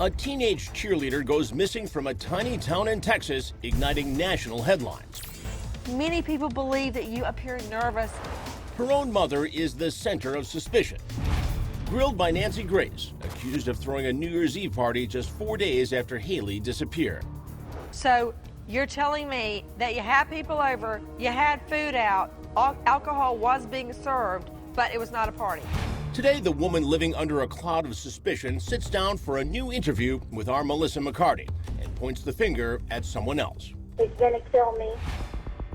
A teenage cheerleader goes missing from a tiny town in Texas, igniting national headlines. Many people believe that you appear nervous. Her own mother is the center of suspicion. Grilled by Nancy Grace, accused of throwing a New Year's Eve party just 4 days after Hailey disappeared. So you're telling me that you had people over, you had food out, alcohol was being served, but it was not a party. Today, the woman living under a cloud of suspicion sits down for a new interview with our Melissa McCarty and points the finger at someone else. He's gonna kill me.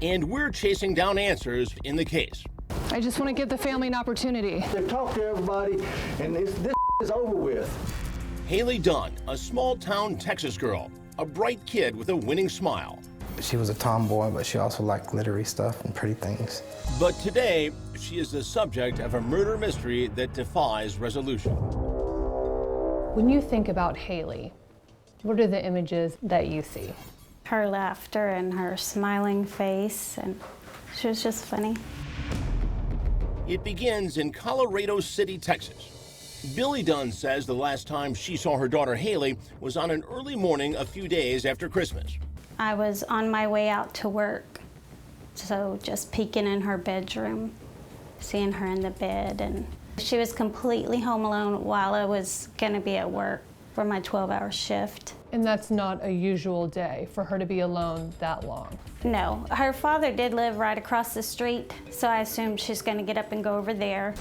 And we're chasing down answers in the case. I just want to give the family an opportunity. They've talked to everybody, and this is over with. Hailey Dunn, a small-town Texas girl, a bright kid with a winning smile. She was a tomboy, but she also liked glittery stuff and pretty things. But today, she is the subject of a murder mystery that defies resolution. When you think about Hailey, what are the images that you see? Her laughter and her smiling face, and she was just funny. It begins in Colorado City, Texas. Billy Dunn says the last time she saw her daughter Hailey was on an early morning a few days after Christmas. I was on my way out to work, so just peeking in her bedroom, seeing her in the bed, and she was completely home alone while I was gonna be at work for my 12-hour shift. And that's not a usual day for her to be alone that long. No, her father did live right across the street, so I assumed she's gonna get up and go over there.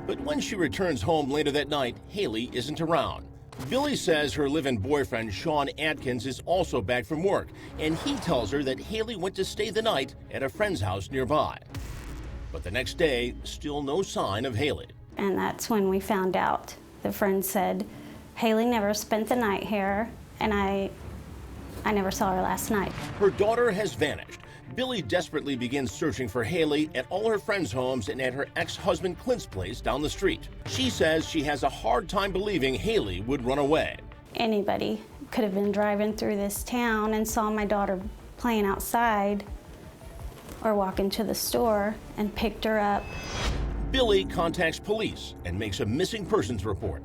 But when she returns home later that night, Hailey isn't around. Billy says her live-in boyfriend, Sean Atkins, is also back from work, and he tells her that Hailey went to stay the night at a friend's house nearby. But the next day, still no sign of Hailey. And that's when we found out. The friend said, Hailey never spent the night here, and I never saw her last night. Her daughter has vanished. Billy desperately begins searching for Hailey at all her friends' homes and at her ex-husband Clint's place down the street. She says she has a hard time believing Hailey would run away. Anybody could have been driving through this town and saw my daughter playing outside or walking to the store and picked her up. Billy contacts police and makes a missing persons report.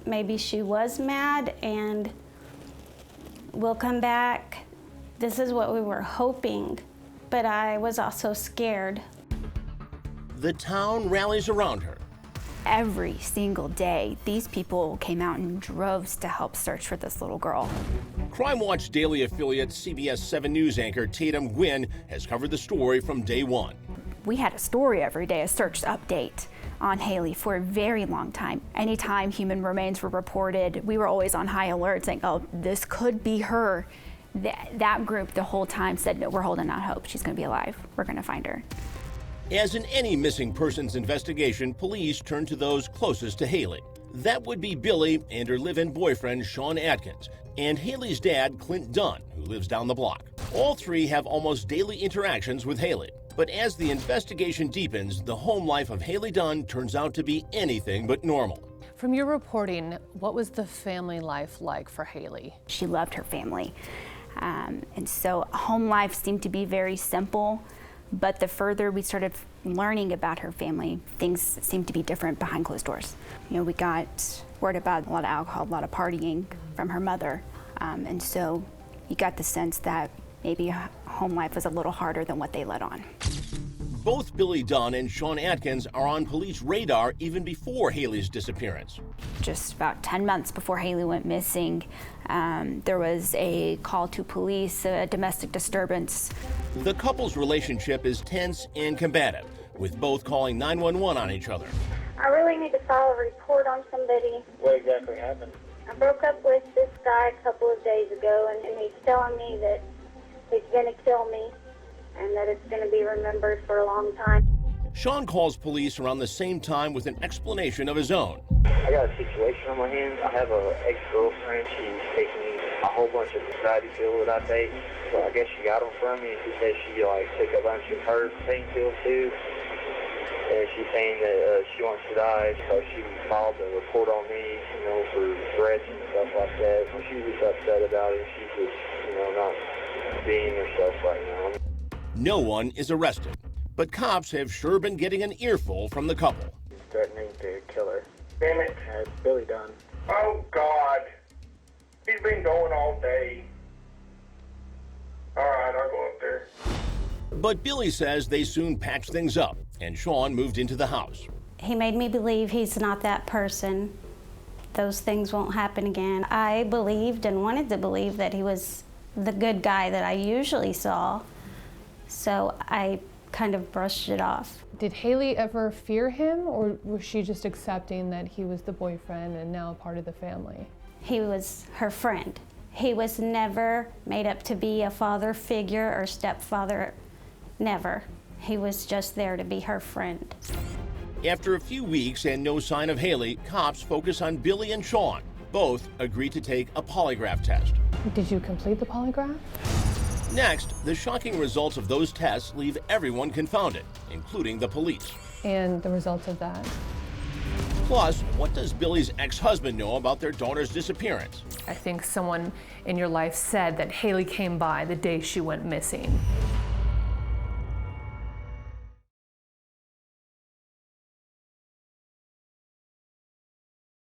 Maybe she was mad and will come back. This is what we were hoping, but I was also scared. The town rallies around her. Every single day, these people came out in droves to help search for this little girl. Crime Watch Daily affiliate CBS 7 News anchor Tatum Gwynn has covered the story from day one. We had a story every day, a search update on Hailey for a very long time. Anytime human remains were reported, we were always on high alert saying, oh, this could be her. That group the whole time said, no, we're holding out hope. She's gonna be alive. We're gonna find her. As in any missing persons investigation, police turn to those closest to Hailey. That would be Billy and her live-in boyfriend, Sean Atkins, and Hailey's dad, Clint Dunn, who lives down the block. All three have almost daily interactions with Hailey. But as the investigation deepens, the home life of Hailey Dunn turns out to be anything but normal. From your reporting, what was the family life like for Hailey? She loved her family. And so home life seemed to be very simple, but the further we started learning about her family, things seemed to be different behind closed doors. You know, we got word about a lot of alcohol, a lot of partying from her mother. And so you got the sense that maybe home life was a little harder than what they let on. Both Billy Dunn and Sean Atkins are on police radar even before Hailey's disappearance. Just about 10 months before Hailey went missing, there was a call to police, a domestic disturbance. The couple's relationship is tense and combative, with both calling 911 on each other. I really need to file a report on somebody. What exactly happened? I broke up with this guy a couple of days ago, and he's telling me that he's gonna kill me and that it's gonna be remembered for a long time. Sean calls police around the same time with an explanation of his own. I got a situation on my hands. I have an ex-girlfriend. She's taking a whole bunch of anxiety pills that I take. So I guess she got them from me, and she said she took a bunch of her pain pills too. And she's saying that she wants to die, so she filed a report on me, for threats and stuff like that. She's just upset about it. She's just, not being herself right now. No one is arrested, but cops have sure been getting an earful from the couple. He's threatening to kill her. Damn it. It's Billy Dunn. Oh, God. He's been going all day. All right, I'll go up there. But Billy says they soon patched things up, and Sean moved into the house. He made me believe he's not that person. Those things won't happen again. I believed and wanted to believe that he was the good guy that I usually saw, so I kind of brushed it off. Did Hailey ever fear him, or was she just accepting that he was the boyfriend and now a part of the family? He was her friend. He was never made up to be a father figure or stepfather, never. He was just there to be her friend. After a few weeks and no sign of Hailey, cops focus on Billy and Sean. Both agreed to take a polygraph test. Did you complete the polygraph? Next, the shocking results of those tests leave everyone confounded, including the police. And the results of that? Plus, what does Billy's ex-husband know about their daughter's disappearance? I think someone in your life said that Hailey came by the day she went missing.